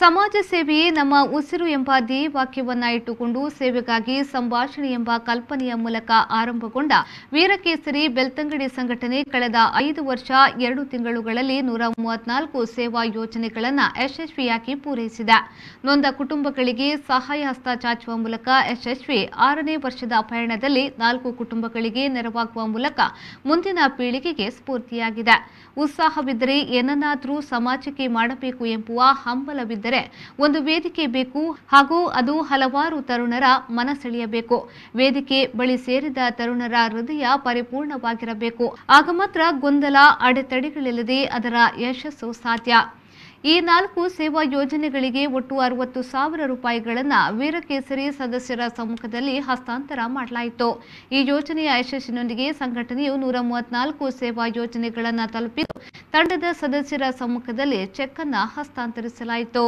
ಸಮಾಜ ಸೇವೆಯೇ ನಮ್ಮ ಉಸಿರು ಎಂಬ ಧ್ಯೇಯವಾಕ್ಯವನ್ನ ಇಟ್ಟುಕೊಂಡು ಸೇವೆಗಾಗಿ ಸಂಭಾಷಣೆ ಎಂಬ ಕಲ್ಪನೆಯ ಮೂಲಕ ಆರಂಭಗೊಂಡ ವೀರಕೇಸರಿ ಬೆಳ್ತಂಗಡಿ ಸಂಘಟನೆ ಕಳೆದ 5 ವರ್ಷ 2 ತಿಂಗಳುಗಳಲ್ಲಿ 134 ಸೇವಾ ಯೋಜನೆಗಳನ್ನು ಯಶಸ್ವಿಯಾಗಿ ಪೂರೈಸಿದೆ. ನೊಂದ ಕುಟುಂಬಗಳಿಗೆ ಸಹಾಯ ಹಸ್ತ ಚಾಚುವ ಮೂಲಕ ಯಶಸ್ವಿ 6ನೇ ವರ್ಷದ ಪಯಣದಲ್ಲಿ 4 ಕುಟುಂಬಗಳಿಗೆ ನೆರವಾಗುವ ಮೂಲಕ ಮುಂದಿನ ಪೀಳಿಗೆಗೆ ಸ್ಫೂರ್ತಿಯಾಗಿದೆ. ಉತ್ಸಾಹವಿದ್ದರೆ ಏನನ್ನಾದರೂ ಸಮಾಜಕ್ಕೆ ಮಾಡಬೇಕು ಎಂಬುವ ಹಂಬಲವಿದ್ದರೆ ಒಂದು ವೇದಿಕೆ ಬೇಕು ಹಾಗೂ ಅದು ಹಲವಾರು ತರುಣರ ಮನಸೆಳೆಯಬೇಕು. ವೇದಿಕೆ ಬಳಿ ಸೇರಿದ ತರುಣರ ಹೃದಯ ಪರಿಪೂರ್ಣವಾಗಿರಬೇಕು. ಆಗ ಮಾತ್ರ ಗೊಂದಲ ಅಡೆತಡೆಗಳಿಲ್ಲದೆ ಅದರ ಯಶಸ್ಸು ಸಾಧ್ಯ. ಈ 4 ಸೇವಾ ಯೋಜನೆಗಳಿಗೆ ಒಟ್ಟು 60,000 ರೂಪಾಯಿಗಳನ್ನು ವೀರಕೇಸರಿ ಸದಸ್ಯರ ಸಮ್ಮುಖದಲ್ಲಿ ಹಸ್ತಾಂತರ ಮಾಡಲಾಯಿತು. ಈ ಯೋಜನೆಯ ಯಶಸ್ಸಿನೊಂದಿಗೆ ಸಂಘಟನೆಯು 134 ಸೇವಾ ಯೋಜನೆಗಳನ್ನು ತಲುಪಿದ್ದು ತಂಡದ ಸದಸ್ಯರ ಸಮ್ಮುಖದಲ್ಲಿ ಚೆಕ್ ಅನ್ನು ಹಸ್ತಾಂತರಿಸಲಾಯಿತು.